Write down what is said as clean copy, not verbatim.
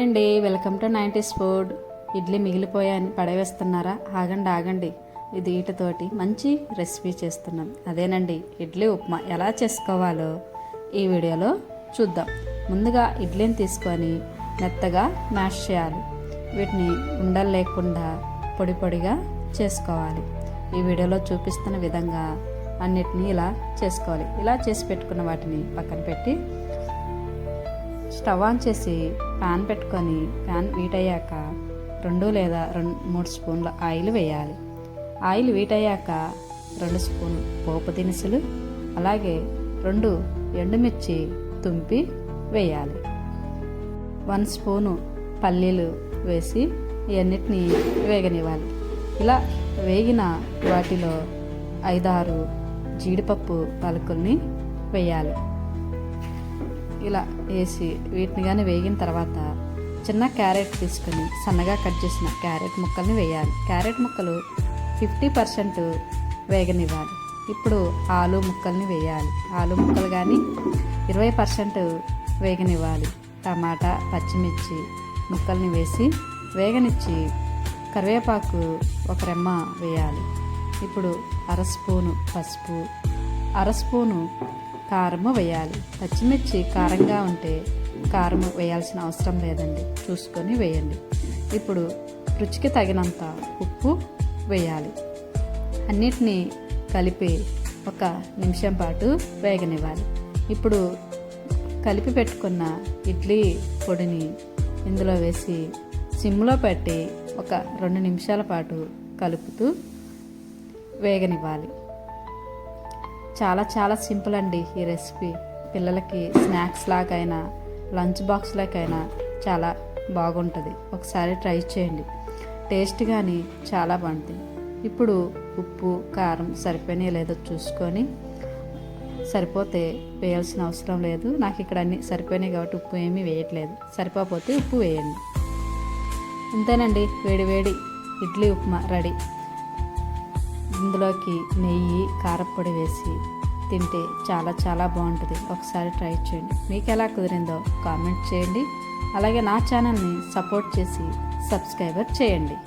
అండి, welcome to 90s food. Idli మిగిలిపోయాయని పడవేస్తున్నారా? ఆగండి, ఇది వీటితోటి మంచి రెసిపీ చేస్తున్నాం. అదేనండి, ఇడ్లీ ఉప్మా ఎలా చేసుకోవాలో ఈ వీడియోలో చూద్దాం. ముందుగా ఇడ్లీని తీసుకొని మెత్తగా మ్యాష్ చేయాలి. వీటిని ఉండలు లేకుండా పొడి పొడిగా చేసుకోవాలి. ఈ వీడియోలో చూపిస్తున్న విధంగా అన్నిటినీ ఇలా చేసుకోవాలి. ఇలా చేసి పెట్టుకున్న వాటిని పక్కన పెట్టి స్టవ్ ఆన్ చేసి ప్యాన్ పెట్టుకొని ప్యాన్ వీటయ్యాక 2 లేదా 3 స్పూన్ల ఆయిల్ వేయాలి. ఆయిల్ వీటయ్యాక 2 స్పూన్లు పోపు దినుసులు, అలాగే 2 ఎండుమిర్చి తుంపి వేయాలి. 1 స్పూను పల్లీలు వేసి ఇవన్నిటిని వేగనివ్వాలి. ఇలా వేగిన వాటిలో 5-6 జీడిపప్పు పలుకుల్ని వేయాలి. ఇలా వేసి వీటిని కానీ వేగిన తర్వాత చిన్న క్యారెట్ తీసుకొని సన్నగా కట్ చేసిన క్యారెట్ ముక్కల్ని వేయాలి. క్యారెట్ ముక్కలు 50% వేగనివ్వాలి. ఇప్పుడు ఆలు ముక్కల్ని వేయాలి. ఆలు ముక్కలు కానీ 20% వేగనివ్వాలి. టమాటా, పచ్చిమిర్చి ముక్కల్ని వేసి వేగనిచ్చి కరివేపాకు 1 రెమ్మ వేయాలి. ఇప్పుడు 1/2 స్పూను పసుపు, 1/2 స్పూను కారము వేయాలి. పచ్చిమిర్చి కారంగా ఉంటే కారం వేయాల్సిన అవసరం లేదండి, చూసుకొని వేయండి. ఇప్పుడు రుచికి తగినంత ఉప్పు వేయాలి. అన్నిటినీ కలిపి 1 నిమిషం పాటు వేగనివ్వాలి. ఇప్పుడు కలిపి పెట్టుకున్న ఇడ్లీ పొడిని ఇందులో వేసి సిమ్లో పెట్టి 2 నిమిషాల పాటు కలుపుతూ వేగనివ్వాలి. చాలా సింపుల్ అండి ఈ రెసిపీ. పిల్లలకి స్నాక్స్ లాగైనా లంచ్ బాక్స్ లాగైనా చాలా బాగుంటుంది. ఒకసారి ట్రై చేయండి. టేస్ట్ కానీ చాలా బాగుంటుంది. ఇప్పుడు ఉప్పు కారం సరిపోయినాయో లేదో చూసుకొని, సరిపోతే వేయాల్సిన అవసరం లేదు. నాకు ఇక్కడ అన్నీ సరిపోయినాయి కాబట్టి ఉప్పు ఏమీ వేయట్లేదు. సరిపోతే ఉప్పు వేయండి. అంతేనండి, వేడి ఇడ్లీ ఉప్మా రెడీ. ఇందులోకి నెయ్యి, కారప్పొడి వేసి తింటే చాలా బాగుంటుంది. ఒకసారి ట్రై చేయండి. మీకు ఎలా కుదిరిందో కామెంట్ చేయండి. అలాగే నా ఛానల్ని సపోర్ట్ చేసి సబ్స్క్రైబర్ చేయండి.